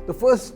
The first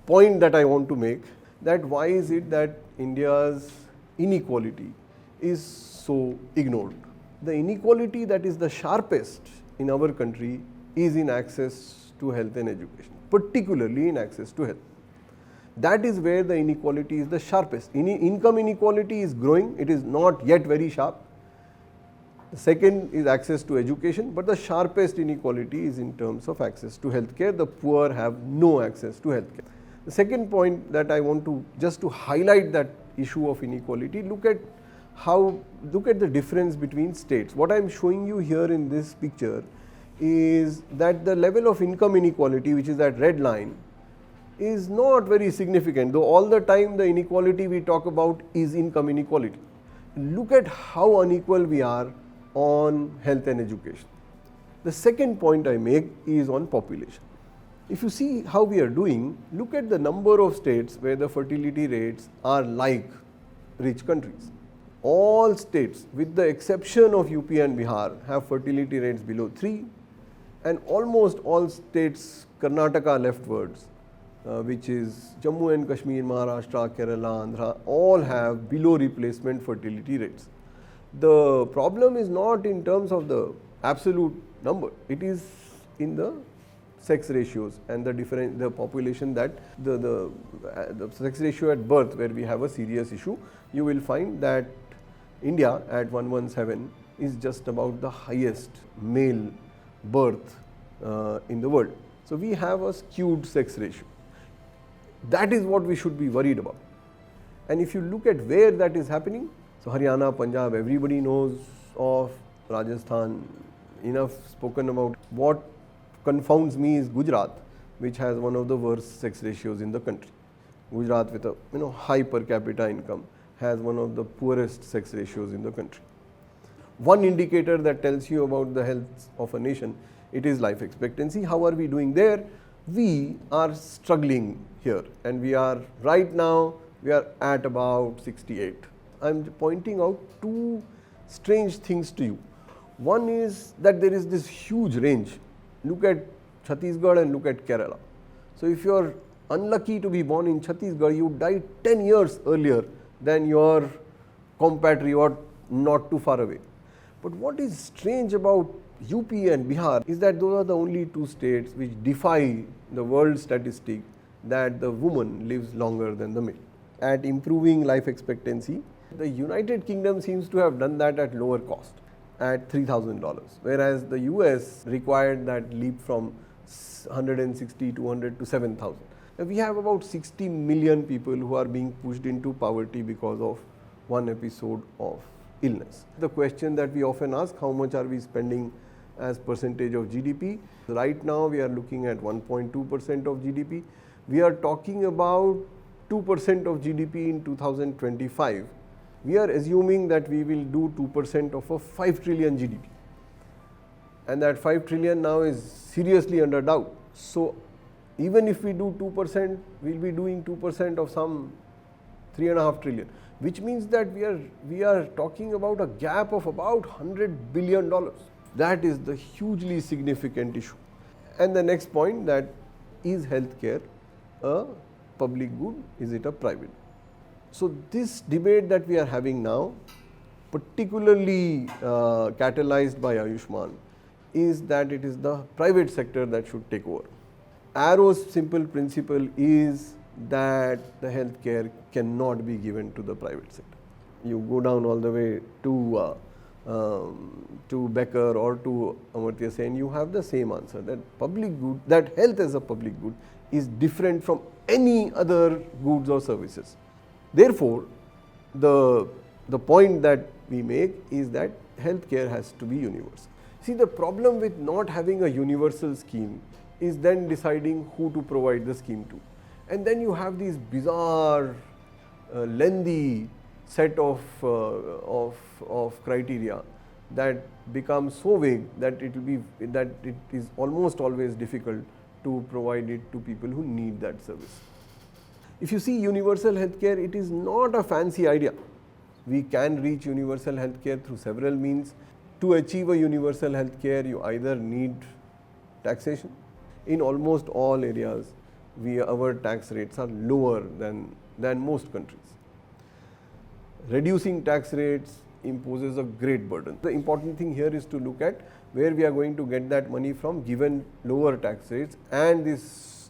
point that I want to make, that why is it that India's inequality is so ignored? The inequality that is the sharpest in our country is in access to health and education, particularly in access to health. That is where the inequality is the sharpest. Income inequality is growing, it is not yet very sharp. The second is access to education, but the sharpest inequality is in terms of access to healthcare. The poor have no access to healthcare. The second point that I want to just to highlight that issue of inequality, look at the difference between states. What I am showing you here in this picture is that the level of income inequality, which is that red line, is not very significant, though all the time the inequality we talk about is income inequality. Look at how unequal we are on health and education. The second point I make is on population. If you see how we are doing, look at the number of states where the fertility rates are like rich countries. All states, with the exception of UP and Bihar, have fertility rates below 3, and almost all states, Karnataka leftwards, which is Jammu and Kashmir, Maharashtra, Kerala, Andhra, all have below replacement fertility rates. The problem is not in terms of the absolute number, it is in the sex ratios and the population that the sex ratio at birth, where we have a serious issue. You will find that India at 117 is just about the highest male birth in the world. So we have a skewed sex ratio. That is what we should be worried about. And if you look at where that is happening, so Haryana, Punjab, everybody knows of. Rajasthan, enough spoken about. What confounds me is Gujarat, which has one of the worst sex ratios in the country. Gujarat, with a high per capita income, has one of the poorest sex ratios in the country. One indicator that tells you about the health of a nation, it is life expectancy. How are we doing there? We are struggling here, and we are right now, we are at about 68. I am pointing out two strange things to you. One is that there is this huge range. Look at Chhattisgarh and look at Kerala. So if you are unlucky to be born in Chhattisgarh, you die 10 years earlier than your compatriot not too far away. But what is strange about UP and Bihar is that those are the only two states which defy the world statistic that the woman lives longer than the male. At improving life expectancy, the United Kingdom seems to have done that at lower cost, at $3,000, whereas the US required that leap from 160, 200 to 7,000. We have about 60 million people who are being pushed into poverty because of one episode of illness. The question that we often ask, how much are we spending as percentage of GDP? Right now we are looking at 1.2% of GDP. We are talking about 2% of GDP in 2025. We are assuming that we will do 2% of a 5 trillion GDP. And that 5 trillion now is seriously under doubt. So even if we do 2%, we will be doing 2% of some 3.5 trillion, which means that we are talking about a gap of about $100 billion. That is the hugely significant issue. And the next point, that is healthcare a public good, is it a private? So this debate that we are having now, particularly catalyzed by Ayushman, is that it is the private sector that should take over. Arrow's simple principle is that the healthcare cannot be given to the private sector. You go down all the way to Becker or to Amartya Sen, you have the same answer, that public good, that health as a public good is different from any other goods or services. Therefore, the point that we make is that healthcare has to be universal. See, the problem with not having a universal scheme is then deciding who to provide the scheme to. And then you have these bizarre, lengthy set of criteria that become so vague that it is almost always difficult to provide it to people who need that service. If you see universal healthcare, it is not a fancy idea. We can reach universal healthcare through several means. To achieve a universal healthcare, you either need taxation, in almost all areas our tax rates are lower than most countries. Reducing tax rates imposes a great burden. The important thing here is to look at where we are going to get that money from given lower tax rates and this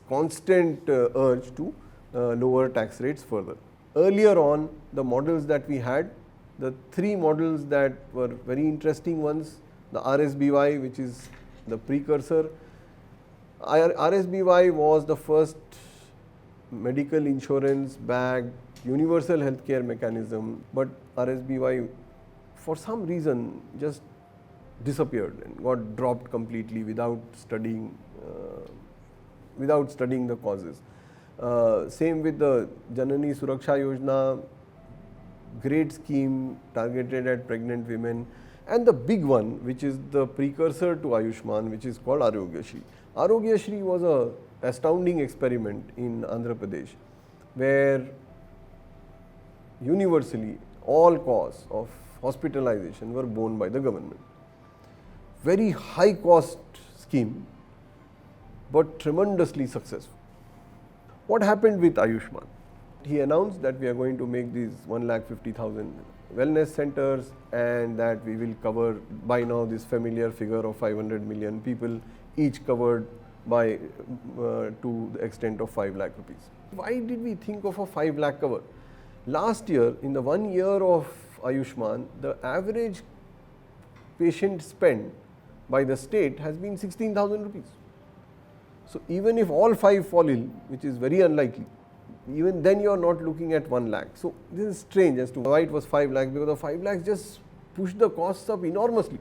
constant urge to lower tax rates further. Earlier on, the models that we had, the three models that were very interesting ones, the RSBY, which is the precursor. RSBY was the first medical insurance backed universal healthcare mechanism, but RSBY for some reason just disappeared and got dropped completely without studying the causes. Same with the Janani Suraksha Yojana, great scheme targeted at pregnant women, and the big one which is the precursor to Ayushman, which is called Arogya Shri. Arogya Shri was an astounding experiment in Andhra Pradesh where universally all costs of hospitalization were borne by the government. Very high cost scheme, but tremendously successful. What happened with Ayushman? He announced that we are going to make these 1,50,000 wellness centers and that we will cover by now this familiar figure of 500 million people, each covered by to the extent of 5 lakh rupees. Why did we think of a 5 lakh cover? Last year, in the 1 year of Ayushman, the average patient spend by the state has been 16,000 rupees. So even if all 5 fall ill, which is very unlikely, even then you are not looking at 1 lakh. So this is strange as to why it was 5 lakhs, because the 5 lakhs just pushed the costs up enormously.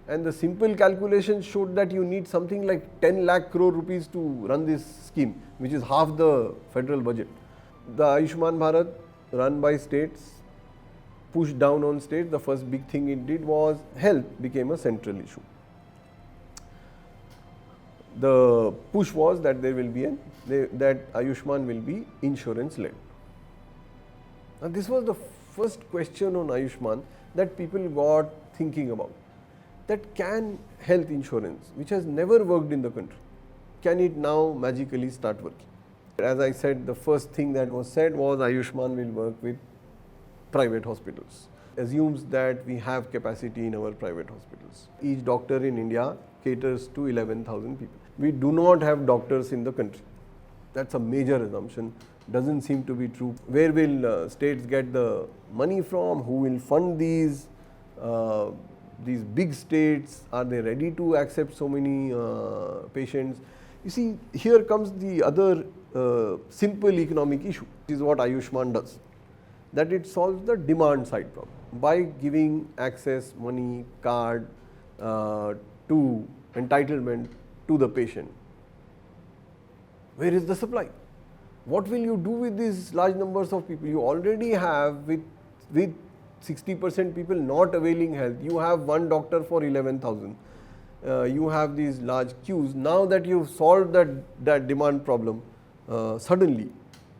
And the simple calculation showed that you need something like 10 lakh crore rupees to run this scheme, which is half the federal budget. The Ayushman Bharat, run by states, pushed down on states. The first big thing it did was health became a central issue. The push was that there will be that Ayushman will be insurance led. Now this was the first question on Ayushman that people got thinking about. That can health insurance, which has never worked in the country, can it now magically start working? As I said, the first thing that was said was Ayushman will work with private hospitals. Assumes that we have capacity in our private hospitals. Each doctor in India caters to 11,000 people. We do not have doctors in the country. That's a major assumption. Doesn't seem to be true. Where will states get the money from? Who will fund these big states? Are they ready to accept so many patients? You see, here comes the other simple economic issue. This is what Ayushman does. That it solves the demand side problem by giving access, money, card to entitlement to the patient. Where is the supply? What will you do with these large numbers of people? You already have with 60% people not availing health. You have one doctor for 11,000. You have these large queues. Now that you've solved that demand problem, suddenly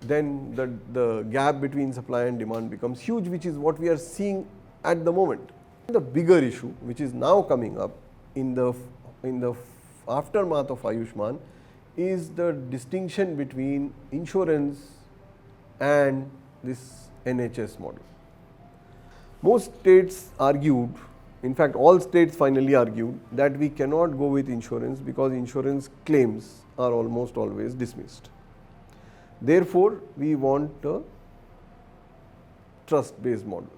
then the gap between supply and demand becomes huge, which is what we are seeing at the moment. The bigger issue which is now coming up in the aftermath of Ayushman is the distinction between insurance and this NHS model. Most states argued, in fact all states finally argued, that we cannot go with insurance because insurance claims are almost always dismissed. Therefore, we want a trust-based model,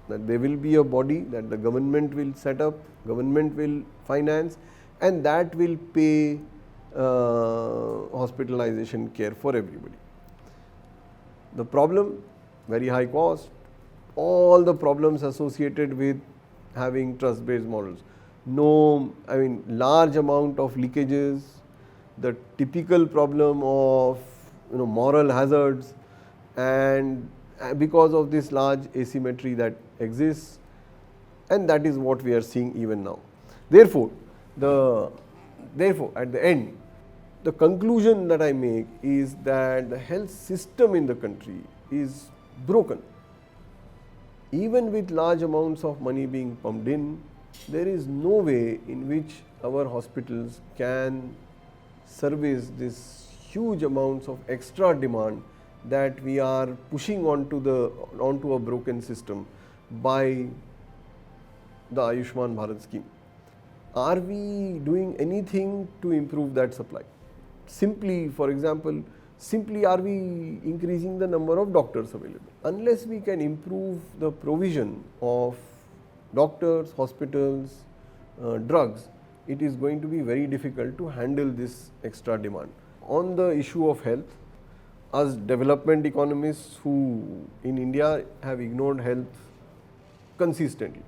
that there will be a body that the government will set up, government will finance, and that will pay hospitalization care for everybody. The problem, very high cost, all the problems associated with having trust-based models. Large amount of leakages, the typical problem of moral hazards, and because of this large asymmetry that exists, and that is what we are seeing even now. Therefore, at the end, the conclusion that I make is that the health system in the country is broken. Even with large amounts of money being pumped in, there is no way in which our hospitals can service this huge amounts of extra demand that we are pushing onto a broken system by the Ayushman Bharat scheme. Are we doing anything to improve that supply? Simply, for example, are we increasing the number of doctors available? Unless we can improve the provision of doctors, hospitals, drugs, it is going to be very difficult to handle this extra demand. On the issue of health, as development economists who in India have ignored health consistently,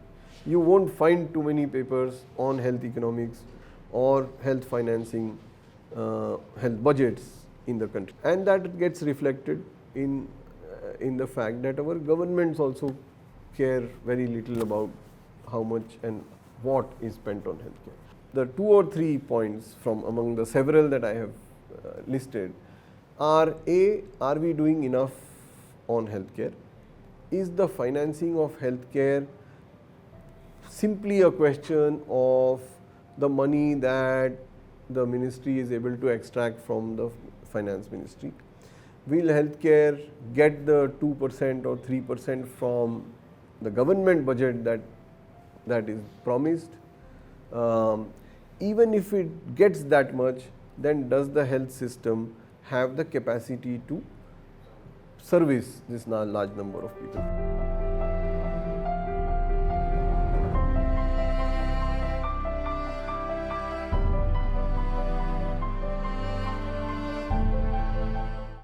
you won't find too many papers on health economics or health financing, health budgets in the country, and that gets reflected in the fact that our governments also care very little about how much and what is spent on healthcare. The 2 or 3 points from among the several that I have listed are: A, are we doing enough on healthcare? Is the financing of healthcare simply a question of the money that the ministry is able to extract from the finance ministry? Will healthcare get the 2% or 3% from the government budget that is promised? Even if it gets that much, then does the health system have the capacity to service this large number of people?